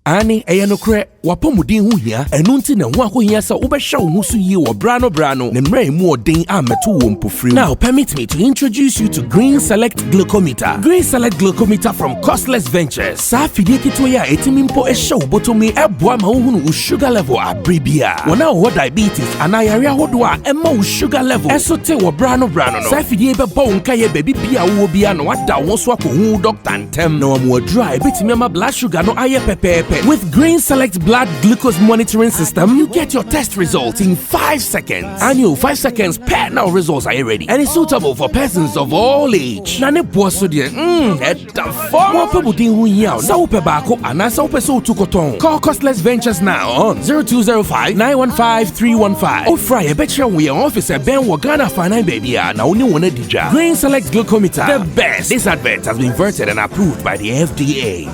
Ani eyanokre wapomudin hu hia enu nti na hu akohia sa wobehwa wo hu so yi wo brano ne mra mu odin ameto wo mpofrim. Now permit me to introduce you to Green Select Glucometer. Green Select Glucometer from Costless Ventures. Sa fidie kito ya etimimpo ehwa wo botomi eboa ma wo hu wo sugar level abribia. Wona wo diabetes ana yare ahodo a emma wo sugar level esote wo brano no. Sa fidie be bo nka ye baby bia wo bia no wada wo so akohu doctor ntem na wo mo dry betimi ma blood sugar no aye pepepe. With Green Select Blood Glucose Monitoring System, you get your test results in 5 seconds. Annual 5 seconds per now results are ready. And it's suitable for persons of all age. Nane boaso de more people din hu yaw. Sa upe bako ana sa upe so tukoton. Call Costless Ventures now on 0205 915 315. Or fry a betcha we office at Ben Wagana Fine Baby na only one dija. Green Select Glucometer, the best. This advert has been vetted and approved by the FDA.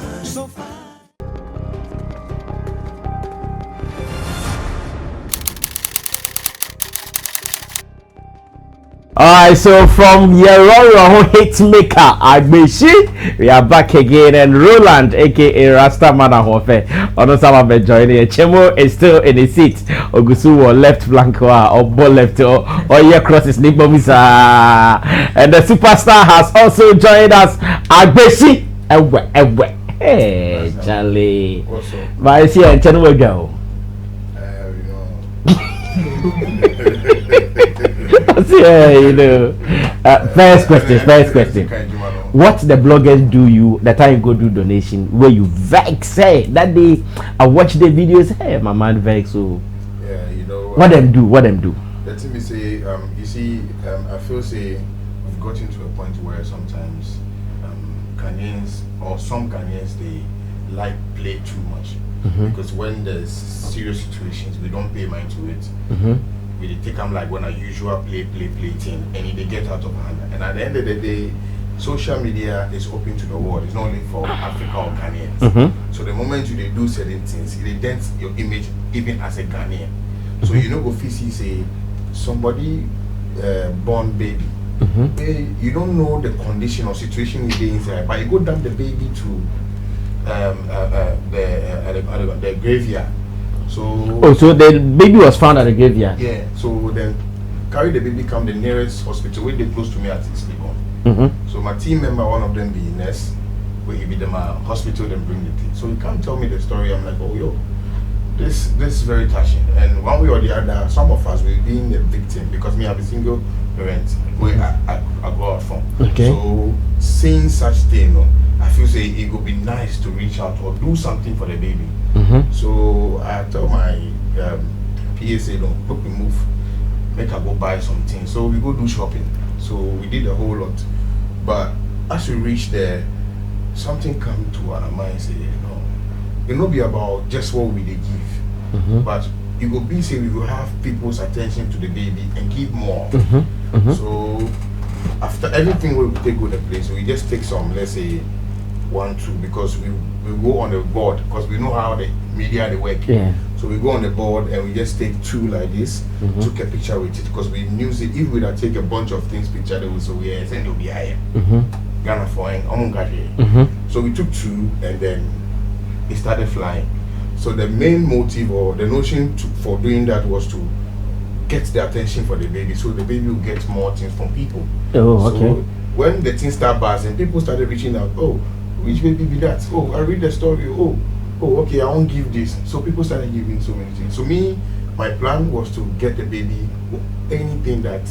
Alright, so from your hit maker Agbeshie, we are back again, and Roland, aka Rasta Manahofe, on some of joining. Chemo is still in the seat. Ogusu or left flank or ball left or yeah cross his name, and the superstar has also joined us, Agbeshie. Hey, Charlie, but I see a channel go. Yeah, you know. First question. What the bloggers do you that time you go do donation where you vex? Say that day I watch the videos. Hey, my man vex. So yeah, you know. What them do? Let me say. You see, I feel say we've gotten to a point where sometimes Ghanaians or some Ghanaians they like play too much because when there's serious situations we don't pay mind to it. We take them like when a usual play thing and they get out of hand. And at the end of the day, social media is open to the world. It's not only for Africa or Ghanaians. So the moment you do certain things, it dents your image even as a Ghanaian. So you know, if you say somebody born baby, you don't know the condition or situation you're inside, but you go down the baby to the graveyard. So so the baby was found at the graveyard. Yeah. So then carry the baby, come the nearest hospital where they close to me at Sleepon. So my team member, one of them be nurse, where he be the hospital then bring the thing. So you can't tell me the story. I'm like, oh yo, this is very touching. And one way or the other, some of us will be a victim because me have a single parent where I go out from. Okay. So seeing such thing, I feel say it would be nice to reach out or do something for the baby. So I tell my PA say, no, look, we move, make her go buy something. So we go do shopping. So we did a whole lot. But as we reach there, something come to our mind say, no, it not be about just what we they give, but it will be say we will have people's attention to the baby and give more. So after everything we take go to the place, we just take some, let's say 1, 2, because we go on the board because we know how the media they work. Yeah. So we go on the board and we just take 2 like this, took a picture with it because we knew it. If we would take a bunch of things picture, they will say yeah, send it will be higher. Ghana flying, so we took 2 and then it started flying. So the main motive or the notion for doing that was to get the attention for the baby, so the baby will get more things from people. Oh, okay. So when the thing started buzzing, people started reaching out. Oh, which baby be that? Oh, I read the story. Oh, okay, I won't give this. So people started giving so many things. So my plan was to get the baby anything that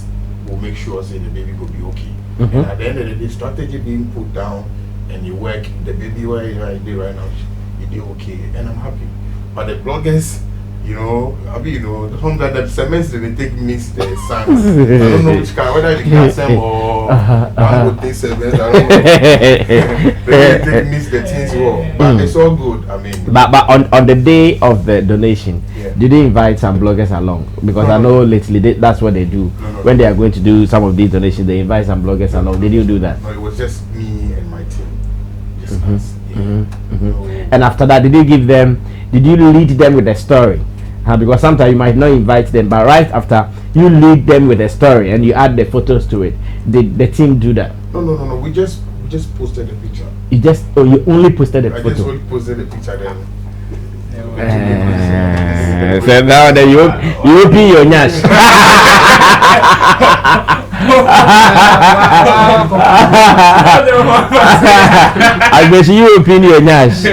will make sure say the baby will be okay. And at the end of the day, strategy being put down and you work, the baby where I did right now, it did okay, and I'm happy. But the bloggers, you know, sometimes the cements they take miss the songs. I don't know which kind, whether they can sell or I would take cements. I don't know. They take miss the things well, but it's all good. I mean, but on the day of the donation, did they invite some bloggers along? Because I know lately that's what they do when they are going to do some of these donations. They invite some bloggers along. Did you do that? No, it was just me and my team. Just us. And after that, did you lead them with a story? Because sometimes you might not invite them, but right after you lead them with a story and you add the photos to it, did the team do that? No. We just posted the picture. You only posted the photo. I just only posted the picture then. So now the European your nyash. Agbeshie European your nyash.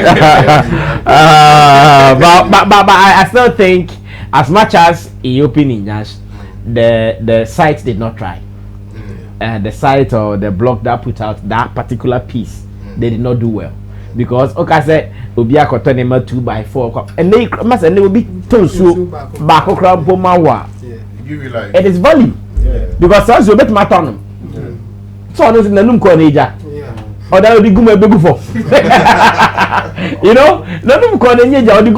But I still think, as much as European in nyash, the site did not try. The site or the blog that put out that particular piece, they did not do well. Because okay, say Obia Kotonema 2x4 and they must and they will be tosu bako crab pomawa. It is value. Because once you bet my tongue. So I know in the loom corner. Or that will be good before. You know, no loom corner or the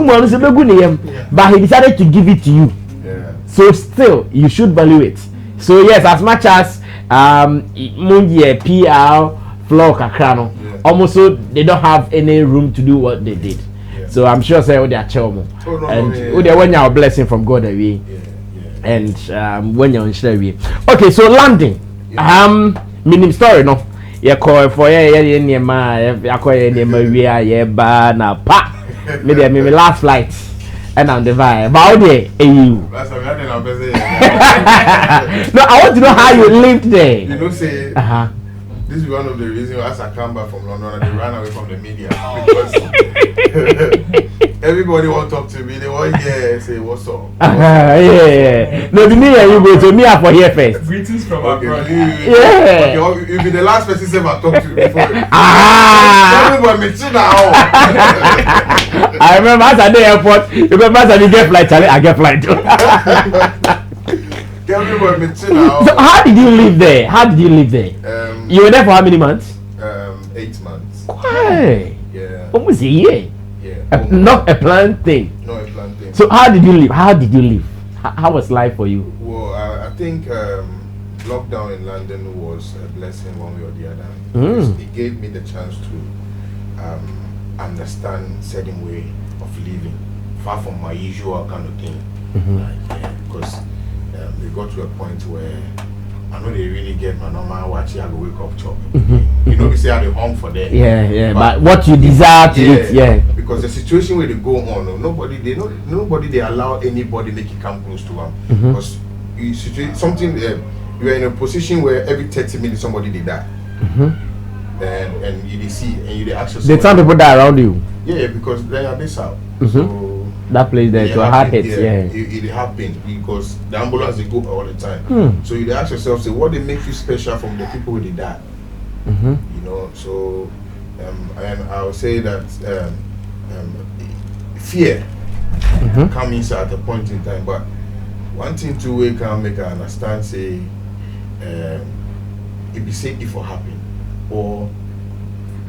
good but he decided to give it to you. So still you should value it. So yes, as much as Mungie PR floor kakrano. Almost so they don't have any room to do what they did. So I'm sure say they are chill and they when your blessing from God away. And when you're in Sherry. Okay, so landing. Minim story no. You call for near my Maria na pa. Maybe my last flight. And I'm the vibe. About there, you. No, I want to know how you lived there. You know, say this is one of the reasons as I come back from London and they ran away from the media because everybody want to talk to me. They want say what's up. Yeah. No, the media you go to me for here first. Greetings from abroad. Yeah. You'll be the last person ever talk to me before. I remember as at the airport. Remember as I get flight, I get flight. So how did you live there? You were there for how many months? 8 months. Why? Yeah. Almost a year. Yeah. Not a planned thing. No, a planned thing. So how did you live? How was life for you? Well, I think lockdown in London was a blessing one way or the other. It gave me the chance to understand certain way of living, far from my usual kind of thing. Because they got to a point where I know they really get my normal watch. I go wake up chop. You know, we say I home for them. Yeah. But what you desire to eat, Because the situation where they go on, nobody they allow anybody make it come close to them. Because you something you are in a position where every 30 minutes somebody they die. And you see and you ask yourself. Did some people die around you? Yeah, because they are this out. So that place there to hard hits, it happened because the ambulance they go all the time. So you ask yourself, say, what they make you special from the people when they die? You know, so and I would say that fear comes at a point in time, but one thing to we can make I understand, say it be safe if it happen, or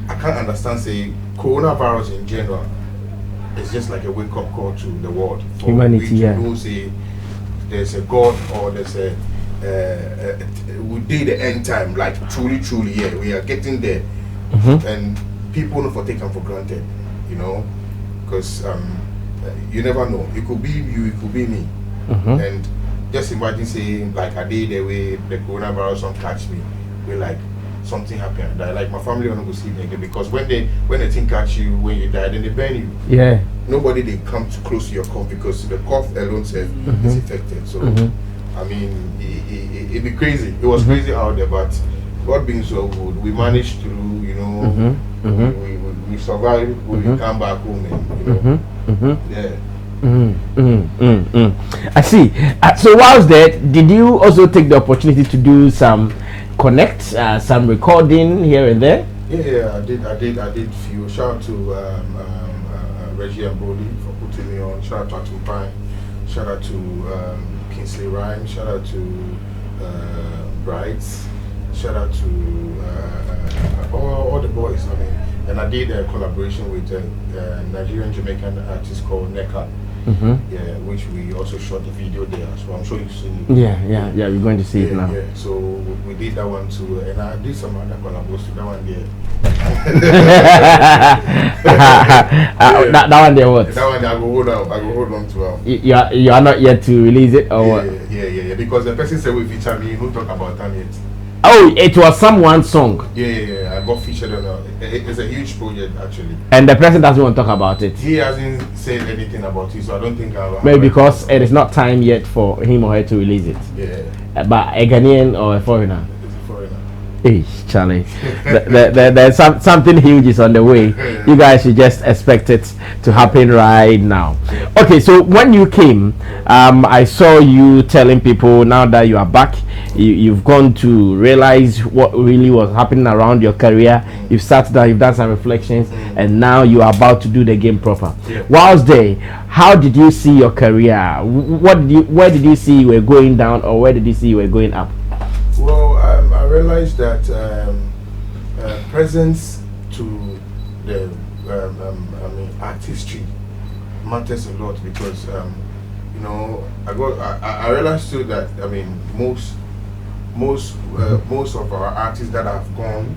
I can't understand, say coronavirus in general. It's just like a wake-up call to the world. For humanity, know, say, there's a God or there's a we did the end time, like truly, we are getting there. And people don't for taken for granted, you know, because you never know. It could be you, it could be me. And just imagine saying, like I did the way the coronavirus don't catch me, we're like, something happened. Like my family don't go see me again because when the thing catch you when you die, then they burn you. Yeah. Nobody they come too close to your cough because the cough alone says is affected. So I mean, it'd be crazy. It was crazy out there, but God being so good, we managed through. You know, we survived. We come back home, and I see. So whilst there, did you also take the opportunity to do some some recording here and there? Yeah, I did few. Shout out to Reggie and Brody for putting me on. Shout out to Pine. Shout out to Kingsley Rhyme. Shout out to Brights. Shout out to all the boys. I mean, and I did a collaboration with a Nigerian Jamaican artist called Neka. Yeah, which we also shot the video there, so I'm sure you've seen it. Yeah, we're going to see it now. Yeah, so we did that one too, and I did some other collaborations. That one there. That one there what? That one I go hold on to. You are not yet to release it or what? Yeah. Because the person said we feature me, who talk about time yet. Oh, it was someone's song. Yeah. I got featured on it's a huge project actually. And the president doesn't want to talk about it. He hasn't said anything about it, so I don't think I'll. Maybe because it is not time yet for him or her to release it. Yeah. But a Ghanaian or a foreigner? It's a foreigner. Hey, Charlie, there's something huge is on the way. You guys should just expect it to happen right now. Okay, so when you came, I saw you telling people now that you are back, you've gone to realize what really was happening around your career. You've sat down, you've done some reflections, and now you are about to do the game proper. Whilst there, how did you see your career? Where did you see you were going down, or where did you see you were going up? Well, I realized that presence to the artistry matters a lot because you know I realized too that most of our artists that have gone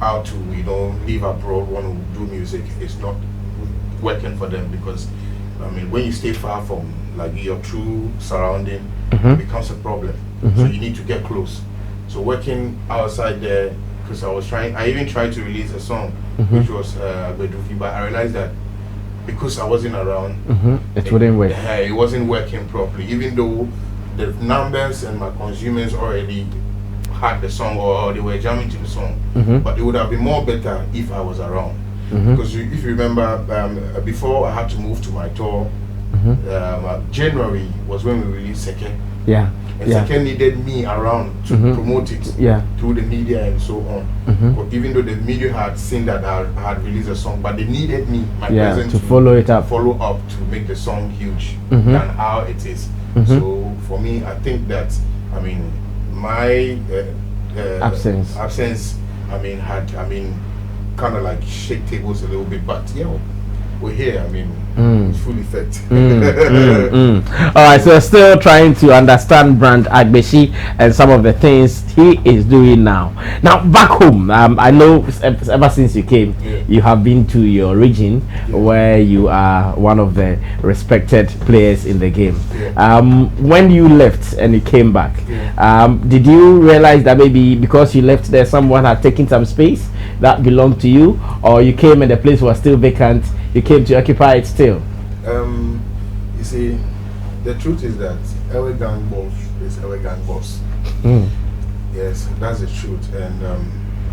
out to live abroad, want to do music, it's not working for them because when you stay far from like your true surrounding, it becomes a problem. So you need to get close. So working outside there, because I even tried to release a song which was Agbeshie, but I realized that because I wasn't around, it wouldn't work. It wasn't working properly, even though the numbers and my consumers already had the song or they were jamming to the song. But it would have been more better if I was around. Because if you remember, before I had to move to my tour, January was when we released Second. And Second needed me around to promote it through the media and so on. But even though the media had seen that I had released a song, but they needed me, my presence, to follow up to make the song huge than how it is. So for me, I think that my absence had kind of like shake tables a little bit, but we're here. It's full effect. All right, so still trying to understand brand Agbeshie and some of the things he is doing now. Now back home, I know ever since you came, you have been to your region where you are one of the respected players in the game. When you left and you came back, did you realize that maybe because you left there, someone had taken some space that belonged to you, or you came and the place was still vacant? You came to occupy it still? You see, the truth is that our gang boss is our gang boss. Yes, that's the truth. And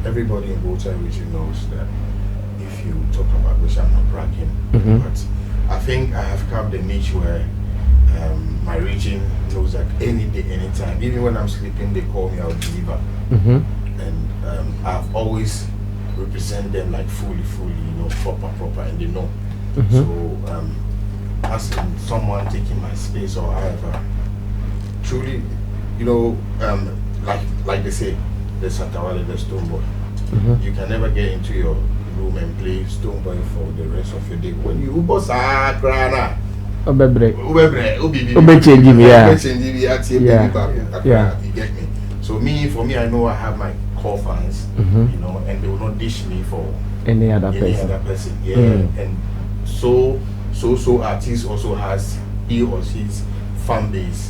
everybody in Volta region knows that if you talk about which I'm not bragging, but I think I have carved a niche where my region knows that any day, anytime, even when I'm sleeping, they call me, I'll deliver. And I've always represent them like fully, proper, and they know. So as in someone taking my space or however, truly, like they say, the Satawale, the Stone Boy. You can never get into your room and play Stone Boy for the rest of your day. When you you get me. So for me, I know I have my core fans, and they will not dish me for any other person. And so artist also has he or his fan base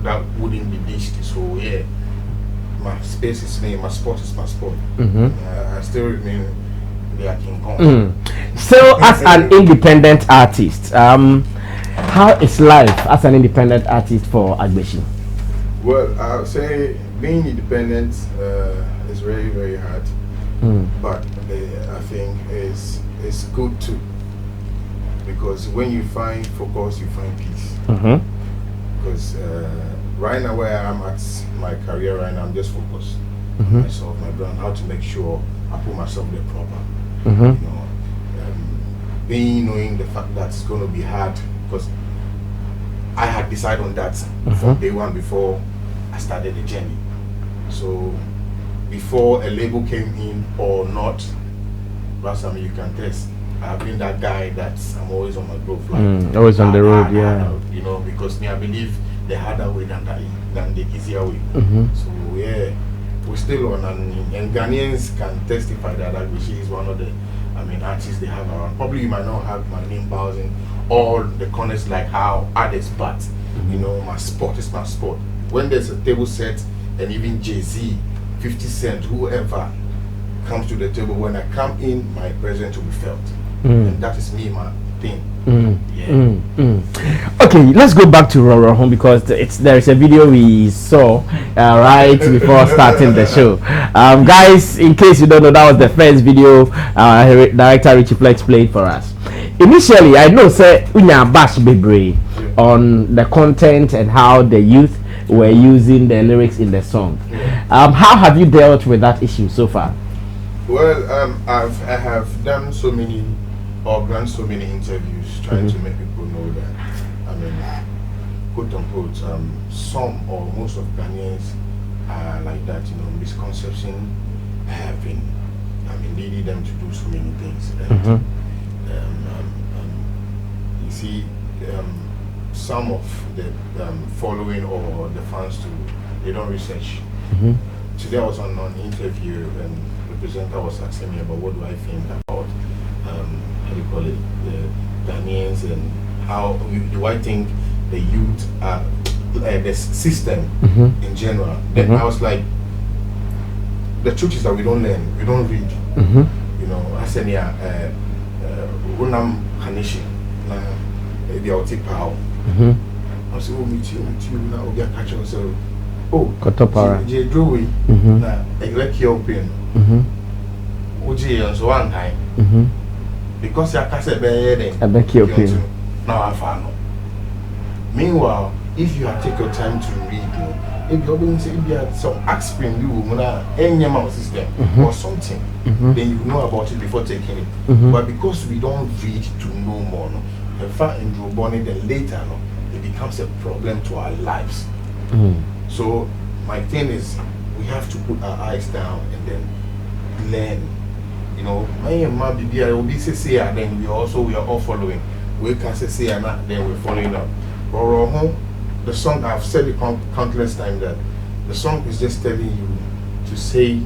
that wouldn't be dished. So my space is me, my sport is my sport. I still remain their King Kong. So as an independent artist, how is life as an independent artist for Agbeshie? Well, I would say being independent is very, very hard, but I think it's good too, because when you find focus, you find peace. Because right now where I'm at my career right now, I'm just focused on myself, my brand, how to make sure I put myself there proper. Knowing the fact that it's going to be hard, because I had decided on that from day one before I started the journey. So before a label came in or not, you can test. I've been that guy that's I'm always on my growth, always on the road, because I believe the harder way than the easier way. So we're still on, and Ghanaians can testify that Agbeshie is one of the artists they have around. Probably you might not have my name bouncing all the corners like how others, but my sport is my sport. When there's a table set and even Jay-Z 50 Cent, whoever comes to the table, when I come in, my presence will be felt. And that is me, my thing. Okay, let's go back to Roro Home because there is a video we saw right before starting the show. Guys, in case you don't know, that was the first video director Richie Flex played for us. Initially, I know say unya bash bebre on the content and how the youth were using the lyrics in the song. How have you dealt with that issue so far? Well, I have done so many or done so many interviews trying to make people know that, I mean, quote unquote, some or most of Ghanaians are like that, you know, misconception have been, I mean, leading them to do so many things. And, you see, some of the following or the fans too, they don't research. Today I was on an interview and the presenter was asking me about what do I think about how do you call it, the Ghanaians and how do I think the youth are the system in general. Then I was like, the truth is that we don't learn, we don't read. You know, I said unam Hanishi na the outi power. I said, oh, meet you now, we get catch yourself. Oh, Kotopara. J. Drewy, na like your pain. Uji and so one time. Because I can't say I beg your pain. Now I found. Meanwhile, if you have take your time to read, if you're going to say some aspirin, you will any amount system or something, then you know about it before taking it. But because we don't read to know more, the fact in Droboni, then later, it becomes a problem to our lives. So my thing is, we have to put our eyes down and then learn. You know, then we are all following. We can say and then we're following up. But the song, I've said it countless times that the song is just telling you to say,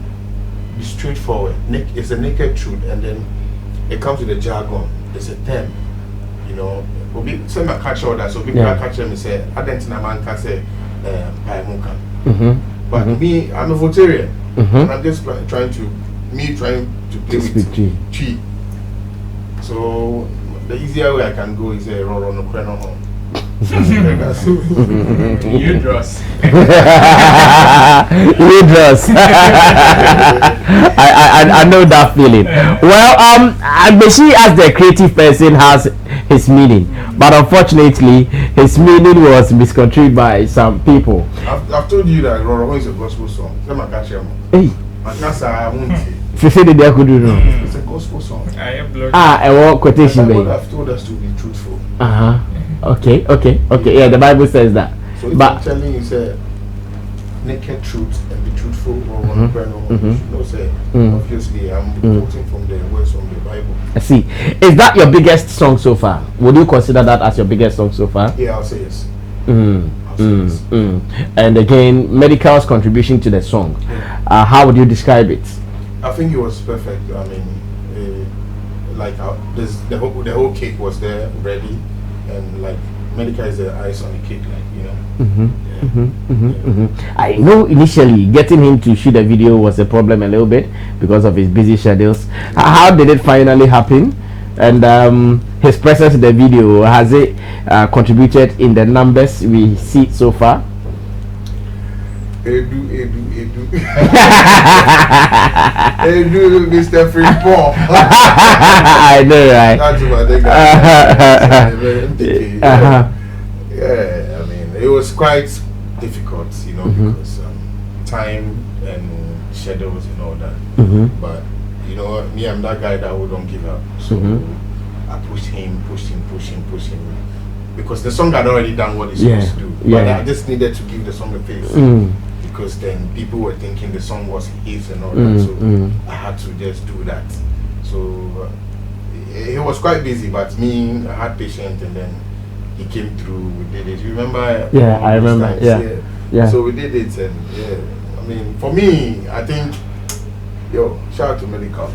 be straightforward. It's a naked truth, and then it comes with a jargon. It's a term. You know, some catch order, so people catch them and say, I don't know man can say but me, I'm a Votarian, and I'm just trying to play with Chi. So the easier way I can go is a Roro no Kreno home. You dress. I know that feeling. Well, Agbeshie as the creative person has his meaning, but unfortunately his meaning was misconstrued by some people. I've told you that Roro is a gospel song. Hey, it's a gospel song. A quotation. God have told us to be truthful. Okay. Yeah, the Bible says that. So if I'm telling you, say naked truth and be truthful, obviously I'm quoting from the words from the Bible. I see. Is that your biggest song so far? Would you consider that as your biggest song so far? Yeah, I'll say yes. And again, Medical's contribution to the song. How would you describe it? I think it was perfect. I mean, the whole cake was there ready, and like Medical is the ice on the cake, like, you know. I know initially getting him to shoot a video was a problem a little bit because of his busy schedules. How did it finally happen? And his presence in the video, has it contributed in the numbers we see so far? Edu, Mr. Freeport. I know, right? Yeah, I mean, it was quite difficult, you know, because time and schedules and all that. But you know, me, I'm that guy that wouldn't give up. So I pushed him, because the song had already done what it's supposed to do. But I just needed to give the song a face. Because then people were thinking the song was his and all that, so I had to just do that. So he was quite busy, but me, I had patience, and then he came through. We did it. You remember? Yeah, I remember. Yeah. So we did it, and I mean, for me, I think, shout out to Medical.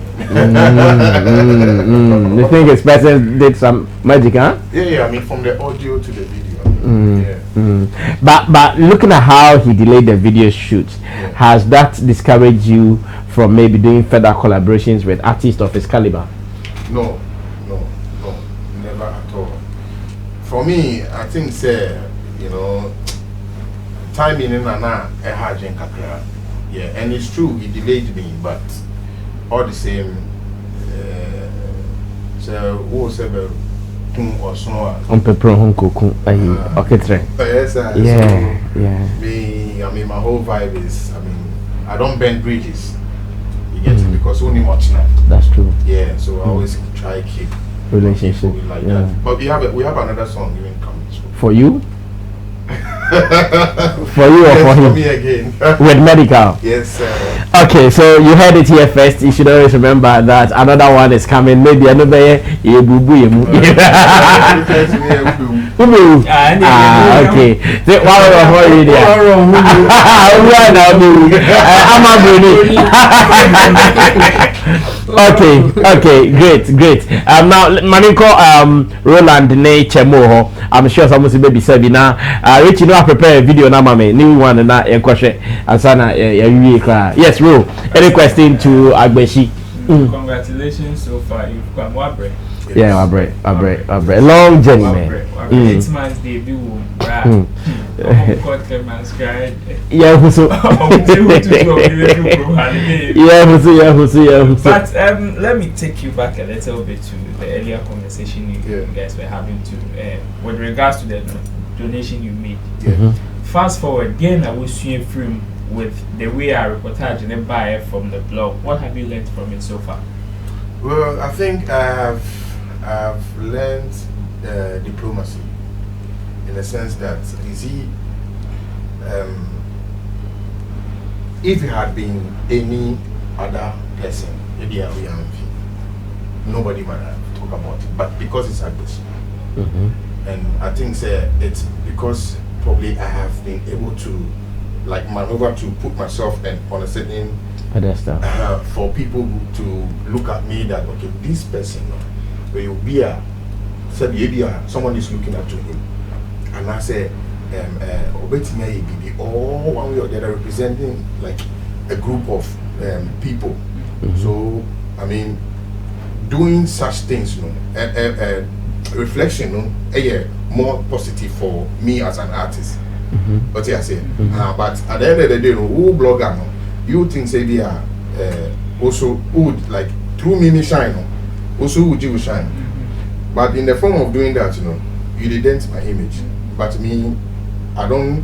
You think his person did some magic, huh? Yeah. I mean, from the audio to the video. But looking at how he delayed the video shoot, has that discouraged you from maybe doing further collaborations with artists of his caliber? No, never at all. For me, I think say, you know, timing in a hard kakra. Yeah, and it's true, he delayed me, but all the same, so who said or so on paper okay. Yes, I mean, my whole vibe is, I mean, I don't bend bridges. You get it, because only much now. That's true. Yeah, so I always try to keep relationship like that. But we have another song even coming. For you? For you or for him? For me again. With medical? Yes, sir. Okay, so you heard it here first. You should always remember that another one is coming. Maybe another okay. So, okay, great. Now, Maniko, Roland, Ne Chemo. I'm sure someone will be saying now. Rich, you know, I prepare a video now, mame. New one and that question. Asana, yes, Ro. Any question to Agbeshie? Congratulations so far. You've come Wabre. Yeah, Wabre. Long journey, man. 8 months debut. Yeah, But let me take you back a little bit to the earlier conversation you guys were having with regards to the donation you made. Fast forward, again, I was seeing film with the way I reportage and then buy it from the blog. What have you learned from it so far? Well, I think I've learned diplomacy in the sense that, you see, if it had been any other person, maybe nobody might have talked about it. But because it's Agbeshie, and I think it's because probably I have been able to like maneuver to put myself on a certain pedestal for people to look at me that okay, this person will be someone is looking up to him, and I say or one way or the other representing like a group of people. So I mean, doing such things, reflection, more positive for me as an artist. What I say, but at the end of the day, who blogger, you think say they are also would like through me shine, also would you shine. But in the form of doing that, you didn't my image. But me, I'm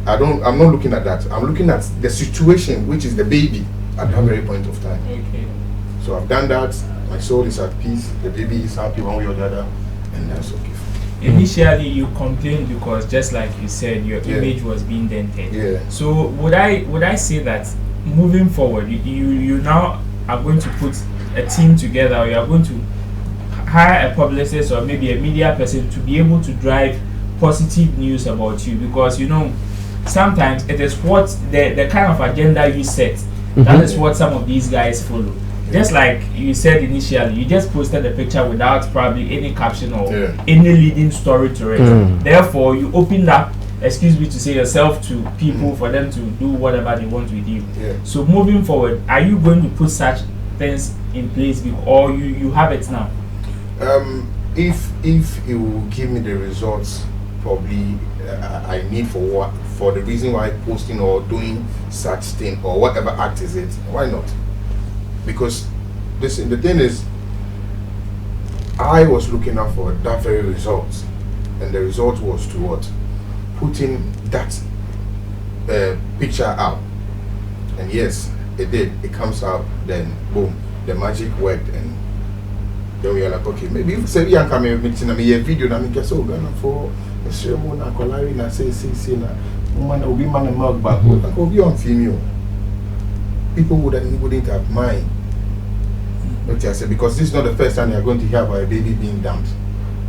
not looking at that. I'm looking at the situation, which is the baby at that very point of time. Okay. So I've done that. My soul is at peace. The baby is happy one way or the other, and that's okay. Initially, you complained because, just like you said, your image was being dented. Yeah. So would I say that moving forward, you now are going to put a team together, or you are going to hire a publicist or maybe a media person to be able to drive positive news about you, because sometimes it is what the kind of agenda you set. That is what some of these guys follow. Just like you said initially, you just posted a picture without probably any caption or any leading story to it. Therefore, you opened up, excuse me to say, yourself to people for them to do whatever they want with you. So moving forward, are you going to put such things in place, or you have it now? If you will give me the results, probably I need for the reason why posting or doing such thing or whatever act is it, why not? Because the thing is, I was looking out for that very result, and the result was to what? Putting that picture out, and yes, it did. It comes out, then boom, the magic worked, and then we are like, okay, maybe if say you come meeting me a video, na me get so gonna for a show na kolari na say na woman will be man and mouth back, will be on female. People wouldn't have mind. What I say, because this is not the first time you're going to hear about a baby being dumped.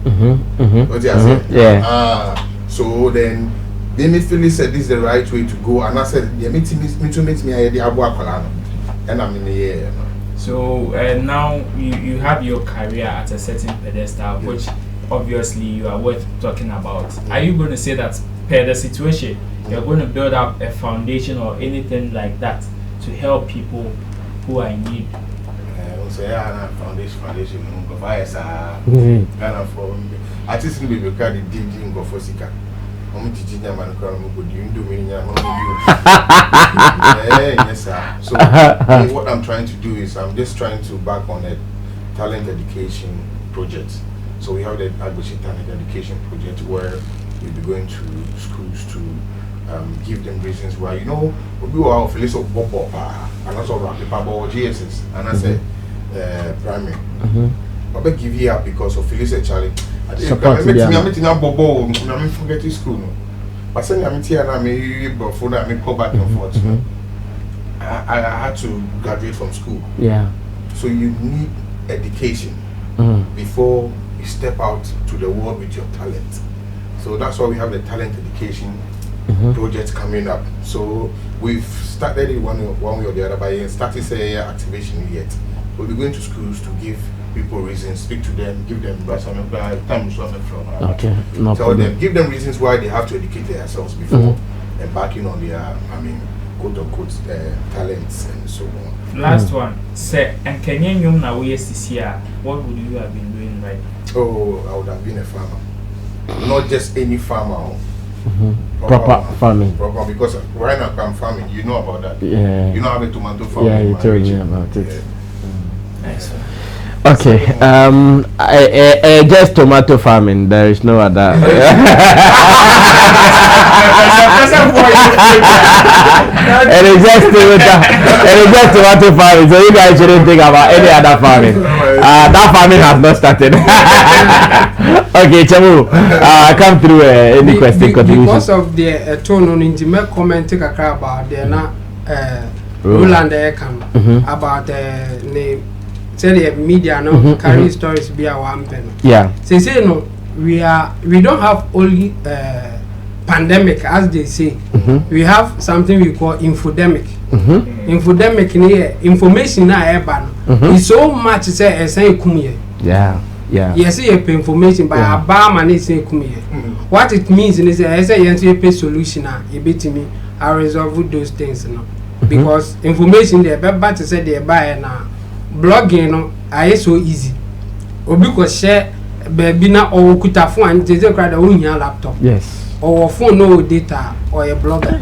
What I say? Yeah. So then they may feel said this is the right way to go, and I said, yeah, me to meet me the Abu Akolano, and I'm in the air. So now you have your career at a certain pedestal, which obviously you are worth talking about. Are you going to say that per the situation you're going to build up a foundation or anything like that to help people who are in need? So yeah, foundation. Go buy kind of for artists be because the ding go for sika. Teaching them and crowd go do me yes sir. So what I'm trying to do is I'm just trying to back on a talent education project. So we have the Agbeshie talent education project where we'll be going to schools to give them reasons why, we were our face of Bobo and also paper or GSS and I said primary. But I give you up because of Felicia Charlie. I'm meeting up Bobo, I'm forgetting school. But saying I'm here and I'm before I go back and forth. I had to graduate from school. Yeah. So you need education before you step out to the world with your talent. So that's why we have the talent education project coming up. So we've started it one way or the other, but started say activation yet. We'll be going to schools to give people reasons, speak to them, give them okay, no tell problem. them, give them reasons why they have to educate themselves before embarking on their, quote unquote, talents and so on. Last one, say, and Kenyan now we what would you have been doing right now? Oh, I would have been a farmer. Not just any farmer. Proper farming. Proper, because right now I'm farming. You know about that. Yeah. You know how a tomato farm. Yeah, you told me about it. Yeah. Nice one. Okay, just tomato farming. There is no other. It is just tomato farming. So you guys shouldn't think about any other farming. That farming has not started. Okay, Chamu, come through any question. Because of the tone on intimate comment, take a crowd about the Roland about the say the media no carry stories be our pen. Yeah. Say no, we don't have only pandemic as they say. We have something we call infodemic. Infodemic near information na eba no. It's so much say kumye. Yeah. Yeah. Yes, information by a barman is saying kumye. What it means is say you pay solution a bit me I resolve those things no. Because information there but to say they buy na blogging no I so easy. Obi ko share baby na or kuta phone and they crowd the laptop. Yes. Or phone no data or a blogger.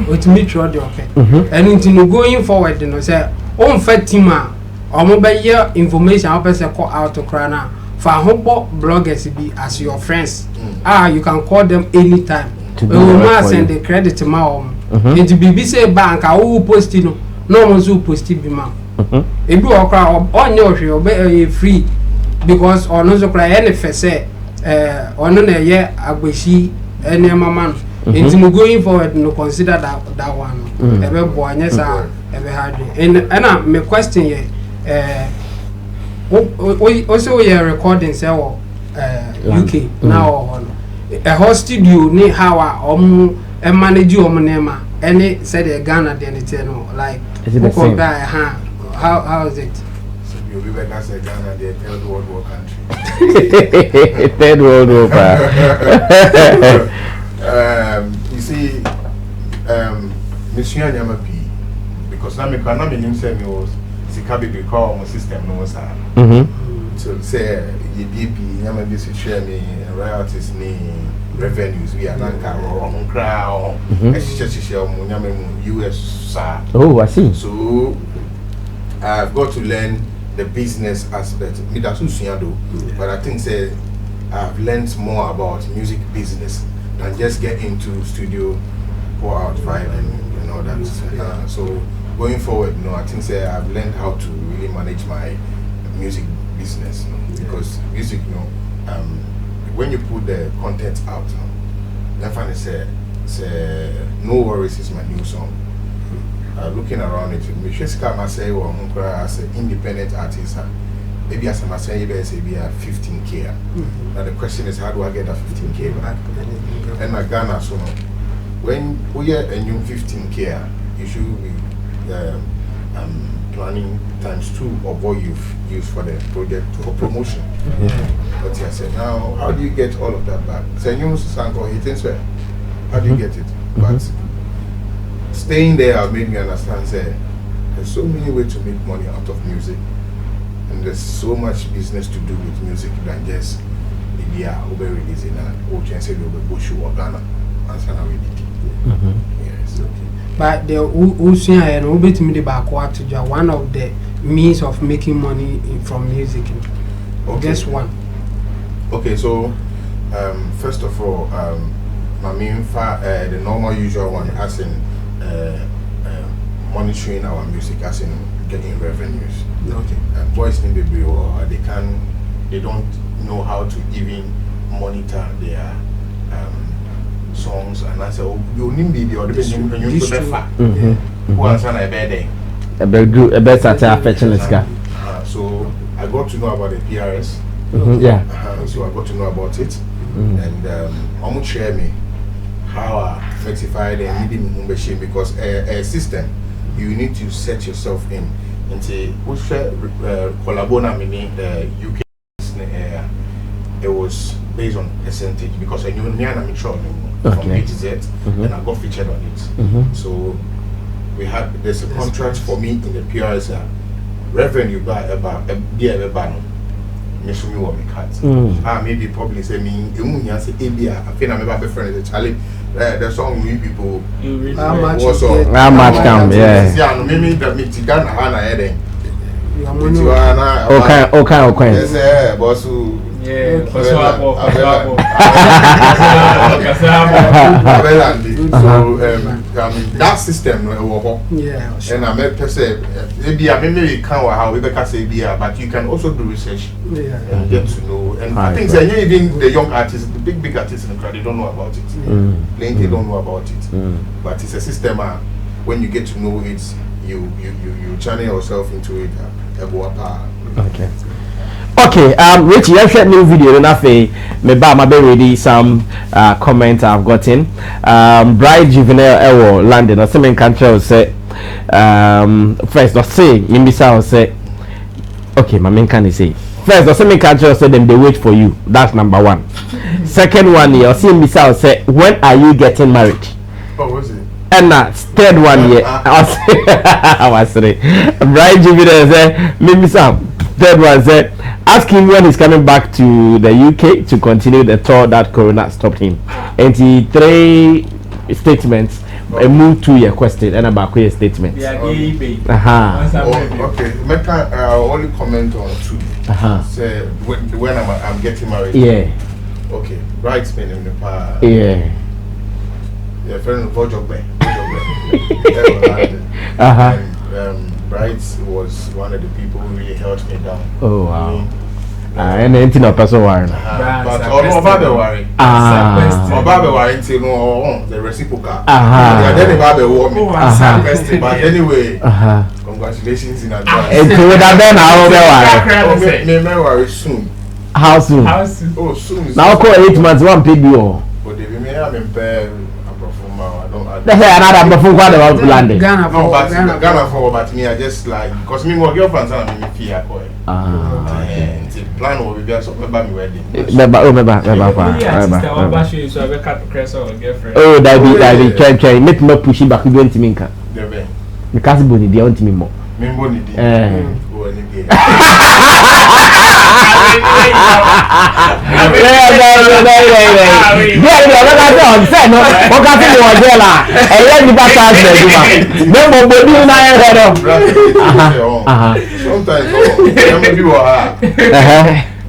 With me through the okay. And into going forward, say on fat team or mobile information I person call out to crana for hobo bloggers be as your friends. You can call them anytime. We will send the credit to my into BBC bank I will post no one will post it be ma. If you are crowd on your free because or no so cry any say or no year Agbeshie any man into going forward no consider that one ebe boy yes ebe hard and my question here also we are recording say UK now a host studio ni how manage name any said Ghana then like is it the same? How is it? You'll be back as a Ghana, the third world war country. Third world war. You see, Monsieur Yamapi, because now me can't name him was Sikabi recall my system no sir. So say you DP Yamabi to share me royalties ni revenues we are nanka or crowd US sir. Oh, I see. So I've got to learn the business aspect. Me that's but I think say I've learned more about music business than just get into studio, pour out vibe and all that. So going forward, I think say I've learned how to really manage my music business. Because music, when you put the content out, definitely say no worries is my new song. Looking around it, me just come and say, as an independent artist, maybe as I say, be 15K. Now the question is, how do I get that 15K back? And my Ghana, so when we get a new 15K, you should be planning ×2 of what you've used for the project for promotion. But I said, now, how do you get all of that back? So you he thinks, well, how do you get it? But staying there has made me understand, say, there's so many ways to make money out of music. And there's so much business to do with music than just over releasing or just over Bush or Ghana. That's how we did it. Yes, okay. But the Usia and Obit backward to one of the means of making money from music. Okay. Just one. Okay, so first of all, my main the normal usual one as in monitoring our music, as in getting revenues. Okay. Boys in baby or they don't know how to even monitor their songs, and I say, oh, you need be the other person when you put a fact. Who has a bad day? A bad affectionate guy. So I got to know about the PRS. Yeah. So I got to know about it, and almost share me how I rectify the needing membership, because a system you need to set yourself in. Into which collabora meaning the UK it was based on percentage, because I knew me and I'm from A to Z, and I got featured on it. So there's a contract for me in the PRS revenue by about me what me cut. Maybe probably say me I feel I'm about friend is Charlie. The song we people how much come, yeah. Maybe that me Tigana Hana heading. Okay. Yes, boss. Yeah, so that system, and I met person. Maybe can't how we can say but you can also do research and get to know. And I think even the young artists, the big artists in the crowd, they don't know about it. Plenty don't know about it. But it's a system. When you get to know it, you channel yourself into it. Okay, Richie, I've shared new video enough. Me ready some comments I've gotten. Bright Juvenile Ewo London or some country will say first or say Yimbisa will say okay, my main can say first or some country will say them they wait for you. That's number one. Second one, you'll see Yimbisa will say when are you getting married? Oh, what's it? And third one, I was saying Bright Juvenile say maybe some. Third one said, ask him when he's coming back to the UK to continue the tour that Corona stopped him. And he 3 statements, a move to your question and about your statement. Yeah, okay. I'll only comment on 2. Say when I'm getting married. Yeah. Okay. Bridesmaid in the past. Yeah. Yeah, friend of Vojogbe. Bright was one of the people who really helped me down. Oh wow. And anything of person worrying. But Obabe worry. Obabe worry until no the reciprocal. Then Obabe war me. But anyway, congratulations in advance. It would have been how me worry soon. How soon? Oh, soon. Now call 8 months one paid you. But if you may have been paid. That's another before what about landing. Ghana for but me I just like because me more girlfriends and me fear boy. And the plan will be just about me wedding. Oh, that be try make me push back to 20 minka. Because boni dey want me more. Me boni dey.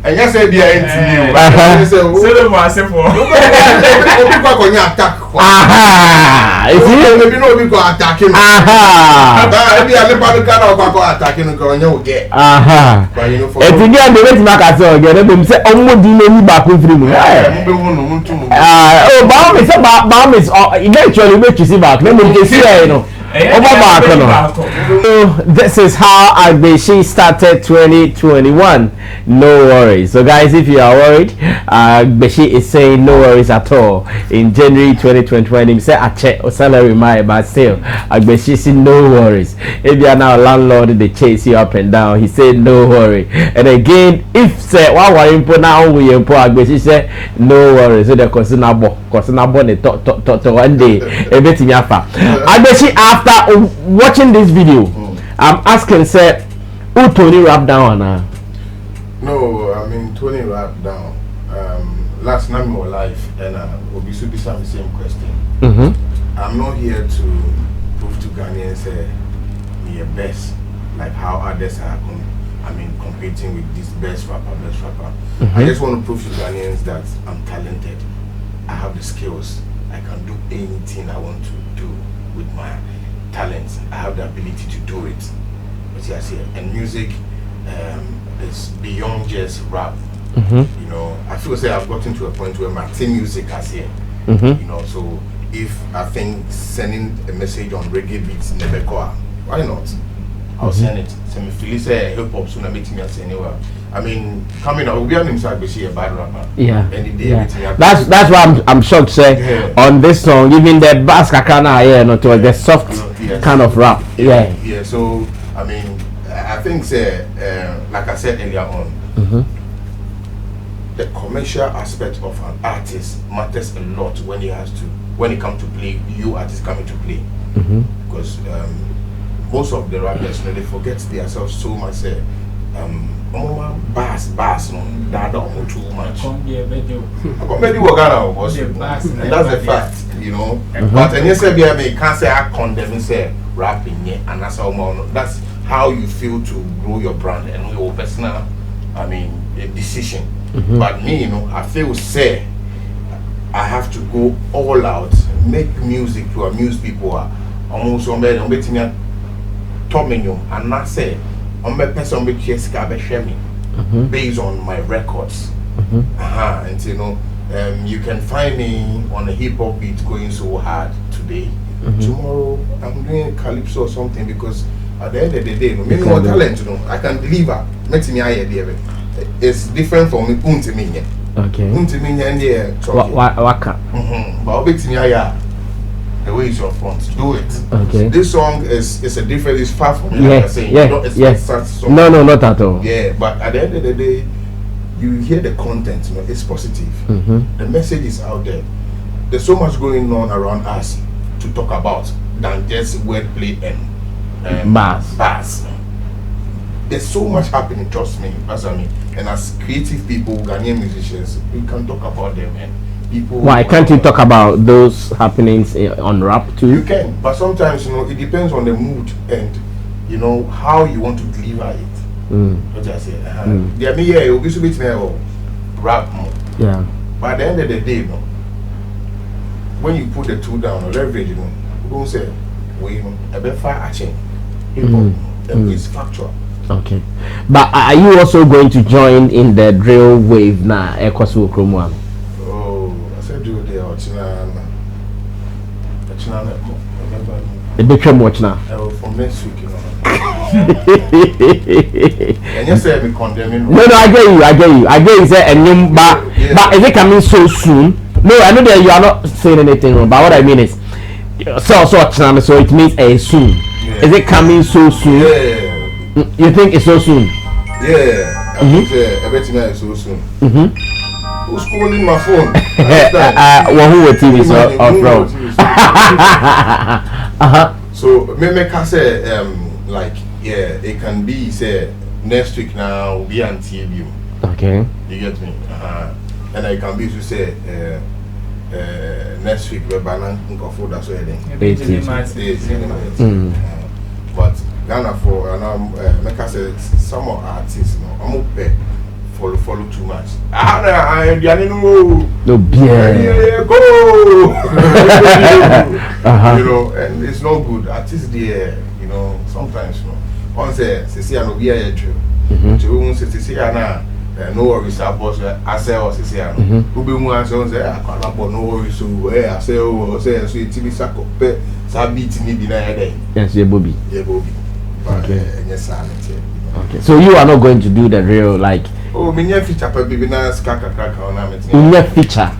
And you say be a NTU. If you know we go attacking. Maybe I never go attacking and get. But you know for if you get the way back as well, get them say almost delay back with free. Oh, Baum is eventually make you see back. Let me see you know. So this is how Agbeshie started 2021. No worries. So guys, if you are worried, Agbeshie is saying no worries at all. In January 2021, he said I check salary my, but still Agbeshie said no worries. If you are now a landlord, they chase you up and down. He said no worry. And again, if say what now we Agbeshie said no worries. So the Kosinabo ne to one day everything yafa. Agbeshie, after watching this video, I'm asking, say, who Tony rap down now? No, I mean Tony rap down. Last night more life, and we should be the same question. I'm not here to prove to Ghanaians say me a best, like how others are. Competing with this best rapper. I just want to prove to Ghanaians that I'm talented. I have the skills. I can do anything I want to do with my talents. I have the ability to do it. But yes, and music is beyond just rap. You know, I feel say I've gotten to a point where my team music has here. You know, so if I think sending a message on reggae beats never go, why not? I'll send it. Send me feel say hip hop soon meet me at anywhere. I mean, coming out, we are inside Agbeshie a bad rapper. Yeah. Any day, yeah. That's why I'm shocked. Say on this song, even the bass kakana, not to the soft kind of rap. Yeah. Yeah. So I mean, I think say like I said earlier on, the commercial aspect of an artist matters a lot when it comes to play. You artists coming to play, because most of the rappers, they forget themselves so much. Bass, no, that don't too much. And that's a fact, you know. But and you say, me can't say I condemn say rapping, and that's how you feel to grow your brand and your personal, decision. But me, you know, I feel say I have to go all out, make music to amuse people. Almost on Tominium and not say on my person with Agbeshie based on my records. And you know, you can find me on a hip hop beat going so hard today. Tomorrow I'm doing calypso or something, because at the end of the day, no mean more talent, you know, I can deliver. Makes me idea. It's different from me. Okay. Waka. But makes me the way is your front, do it. Okay. This song is a different, it's far from me, like I'm saying. No, not at all. Yeah, but at the end of the day, you hear the content, you know, it's positive. The message is out there. There's so much going on around us to talk about than just wordplay and bass. There's so much happening, trust me. That's what I mean. And as creative people, Ghanaian musicians, we can talk about them and people. Why can't you talk about those happenings on rap too? You can, but sometimes, you know, it depends on the mood and, you know, how you want to deliver it. What I say, yeah, me yeah, you'll be so bit rap more. Yeah. But at the end of the day, you know, when you put the two down or leverage, you know, we don't say, well, you know, a bit far action. Hip hop, it's factual. Okay, but are you also going to join in the drill wave now? Oh, I said drill there. The big watch now. From next week, you know. And you say me condemning. No, I get you. Say and but is it coming so soon? No, I know that you are not saying anything wrong. But what I mean is, so it means soon. Yeah. Is it coming so soon? Yeah. You think it's so soon? Yeah, I think it's so soon. Who's calling my phone? Who will TV so maybe I say like it can be say next week now we'll be on TV. Okay. You get me? And I can be to say next week we're banning food that's where but Ghana for and make us say some artists, you know, I'm up follow too much. No beer. Go. You know, and it's not good. Artists there, you know, sometimes, you know, once say no beer true. You won't say no worries, I boss. I say, I say, who be more answer? Say, I can't no worries. So, I say, oh, say, so it's TV sako. But Sabi to me deny day. Yes, yeah, Bobby. Yeah, Bobby. Okay. Yes, I okay. So you are not going to do the real like. Oh, me near feature, but baby, na skaka kraka on am. Near feature.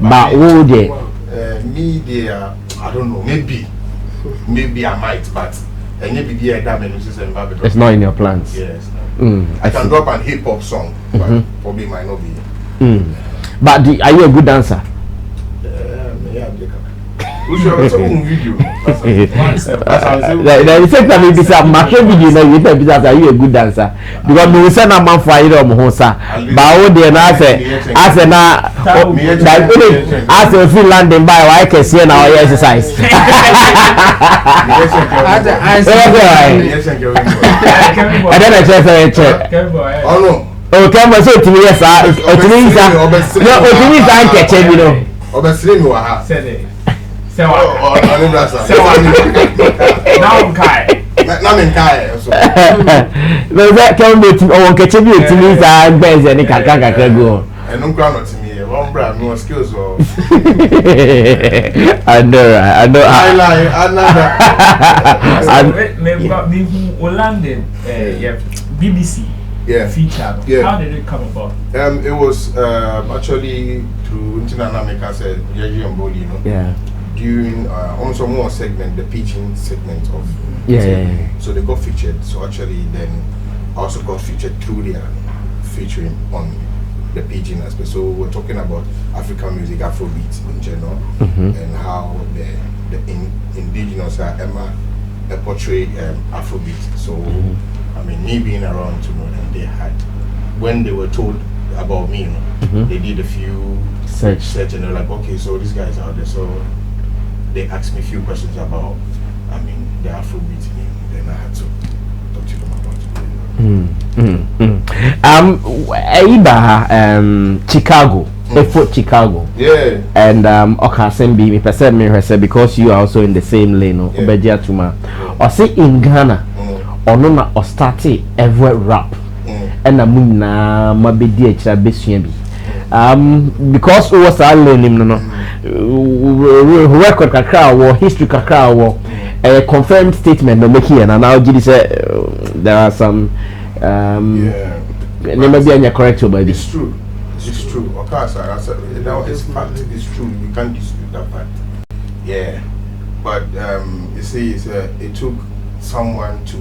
But who there? Me there, I don't know. Maybe I might, but maybe it's not in your plans. Yes. I can drop an hip hop song, but probably might not be. But are you a good dancer? Yeah, who's your video? The second time you say my video now, you tell me that are you a good dancer? Because we send a man for you on Hosa. But all the I say now, as a Finland and by I can see now exercise. And then I check. Oh no. Oh, come on, so to me, yes, to me, I catch you know. Obviously, no, I said it. Now I'm Kai. Now I'm Kai. No, that can be to catch you to me, I bet any can go. And no ground to me, one brand, no skills. I know. I London, BBC. Yeah. Feature. Yeah. How did it come about? It was actually through International Maker said Yaji and Boli, you know. Yeah. During also more segment, the pitching segment of yeah. So they got featured. So actually then also got featured through their featuring on the pitching aspect. So we're talking about African music, Afrobeat in general, and how the indigenous Emma portray Afrobeat. So I mean, me being around to know them, they had, when they were told about me, you know, they did a few search and they're like, okay, so these guys out there. So they asked me a few questions about, I mean, the Afrobeat thing. Then I had to talk to them about it. Chicago. Chicago. Yeah. And Okasembi, me person me because you are also in the same lane, Obedia Tuma. Or say in Ghana. Ono na o started ever rap and na mabedi echa besua bi because we was learning no record kakra wo history kakra wo a confirmed statement no make here and now you say there are some never be any correct about this. It's true okay sir now it's fact, it's true, you can't dispute that fact. Yeah, but you see it took someone to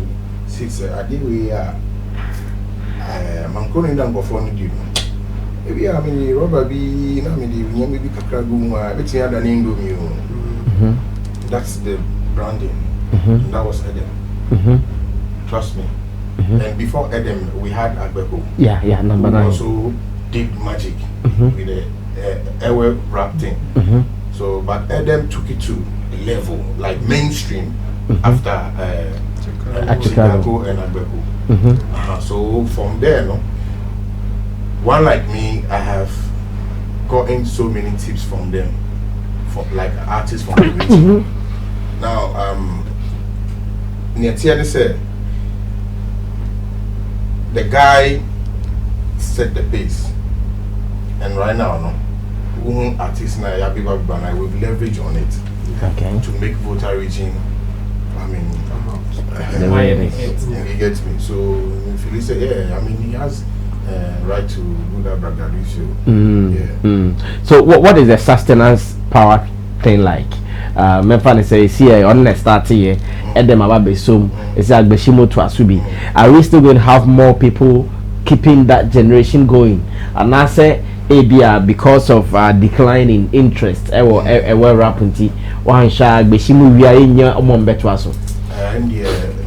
I did we I'm going down before you. Maybe I mean, Robert B. I mean, maybe Kakragu, which had an Indomie. That's the branding. That was Edem. Trust me. And before Edem, we had Agbeshie. Yeah, number 9. Also did magic with the airway rap thing. So, but Edem took it to a level like mainstream after. Chicago and Agbeshie. So from there, no, one like me, I have gotten so many tips from them, from like artists from the region. Now, Niatiani said the guy set the pace, and right now, no, artists na yabiba bana we've leverage on it to make voter reaching. I mean, he gets me. So if you say, yeah, I mean, he has right to do that bragado show. So what is the sustenance power thing like? Memphani says here on the start here, Edem Ababesum, it's Agbeshie to Asubi. Are we still going to have more people keeping that generation going? And I say ABR because of decline in interest. Ever rapidly. One shall Agbeshie we are in your Mombetuaso. And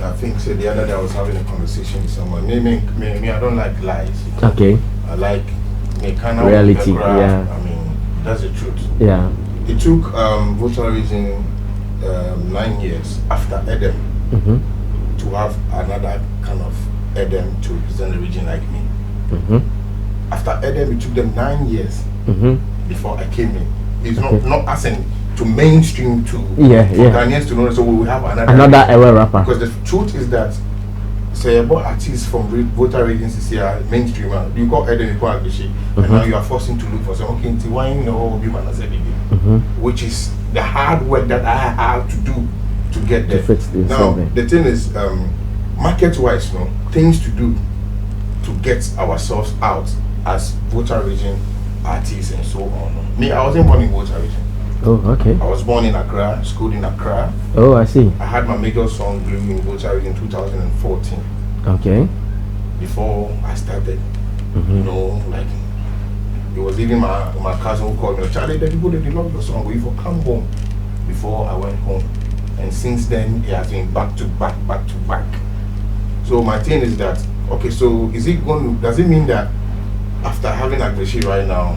I think so the other day I was having a conversation with someone. Me, I don't like lies. Okay. I like me kind of reality. Yeah. I mean, that's the truth. Yeah. It took voter reason 9 years after Edem to have another kind of Edem to represent the region like me. After Edem, it took them 9 years before I came in. It's not as in to mainstream to Ghanaians to know, so we will have another era rapper. Because the truth is that say about artists from voter agencies here, mainstream, you call Eden, you call Agbeshie, and now you are forcing to look for some okay, why you know be which is the hard work that I have to do to get there. Now the thing is, market-wise, no things to do to get ourselves out as voter region artists and so on. Me, I wasn't born in voter region. Oh, okay. I was born in Accra, schooled in Accra. Oh, I see. I had my major song bloom in voter region in 2014. Okay. Before I started, you know, like it was even my cousin who called me, Charlie, the people that love your song, we for come home before I went home. And since then, it has been back to back, back to back. So my thing is that, okay, so does it mean that after having Agbeshie right now,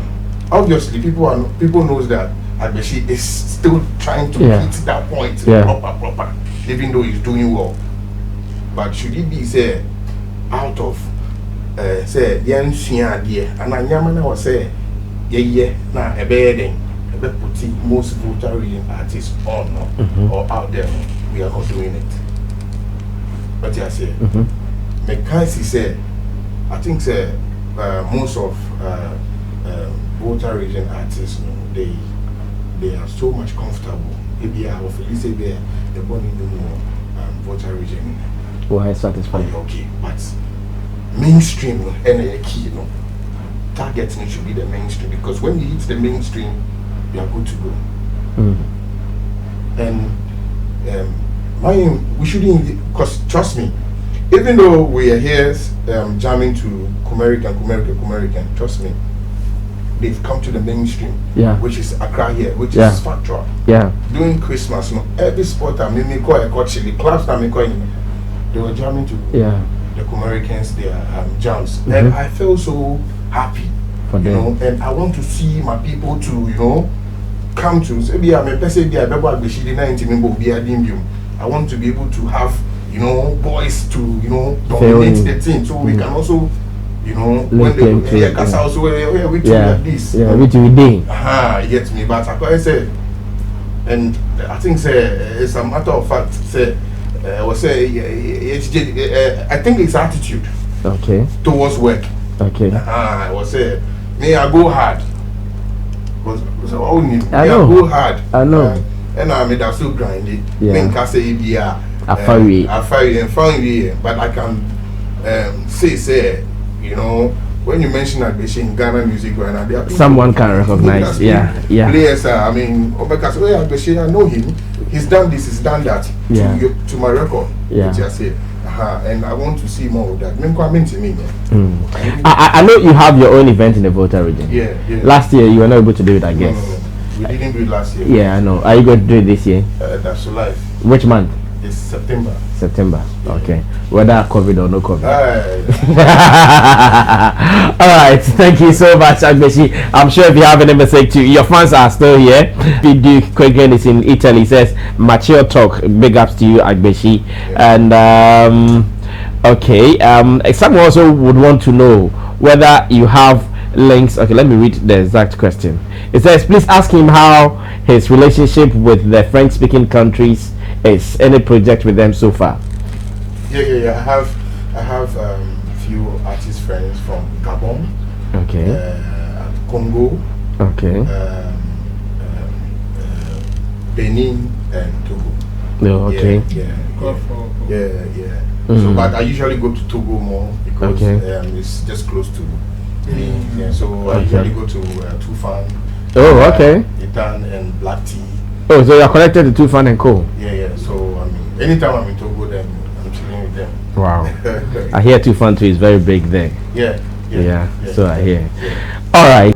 obviously people knows that Agbeshie is still trying to hit that point proper, even though he's doing well. But should it be say out of say yen suya dear and anyamana was say na ebeden put most voter region artists on or out there, we are not doing it. But I say McKinsey said I think say most of voter region artists, you know, they are so much comfortable. Maybe I will say they're born in the more voter region. Why satisfied? Okay, but mainstream and key, you know, targeting should be the mainstream, because when you hit the mainstream, you are good to go. And we shouldn't, because trust me, even though we are here jamming to Kumerican, trust me, they've come to the mainstream, which is Accra here, which is factual. During Christmas, you know, every sport I mean, the clubs that they were jamming to the Kumericans, their jams, and I feel so happy for them. Know, and I want to see my people to, you know, come to say, I want to be able to have, you know, boys to, you know, dominate the team, so we can also, you know, when they also we do like this. We do it. You get me, but I said, and I think it's a matter of fact, say I think it's attitude towards work. I was say may I go hard. I go hard. I know. And I made that so grinding. Think I say I but I can say you know, when you mention Agbeshie in Ghana music right now, there are someone can recognize. Players, I mean, because Agbeshie, I know him. He's done this, he's done that to my record. Which I say, and I want to see more of that. I know you have your own event in the voter region. Last year you were not able to do it, I guess. No. We didn't do it last year. Yeah, I know. Are you going to do it this year? That's so live. Which month? It's September. Okay. Whether COVID or no COVID. Alright, thank you so much, Agbeshie. I'm sure if you have any message too, your fans are still here. Duke Quagan is in Italy. He says, mature talk. Big ups to you, Agbeshie. And someone also would want to know whether you have links. Okay, let me read the exact question. It says, please ask him how his relationship with the French speaking countries is. Any project with them so far? I have few artist friends from Gabon, Congo, Benin and Togo. So but I usually go to Togo more because it's just close to me. So I usually go to Tufan, Itan and Black Tea. Oh, so you're connected to Tufan and Co. So I mean, anytime I'm in Togo, then I'm chilling with them. Wow. I hear Tufan too is very big there. So I hear. All right.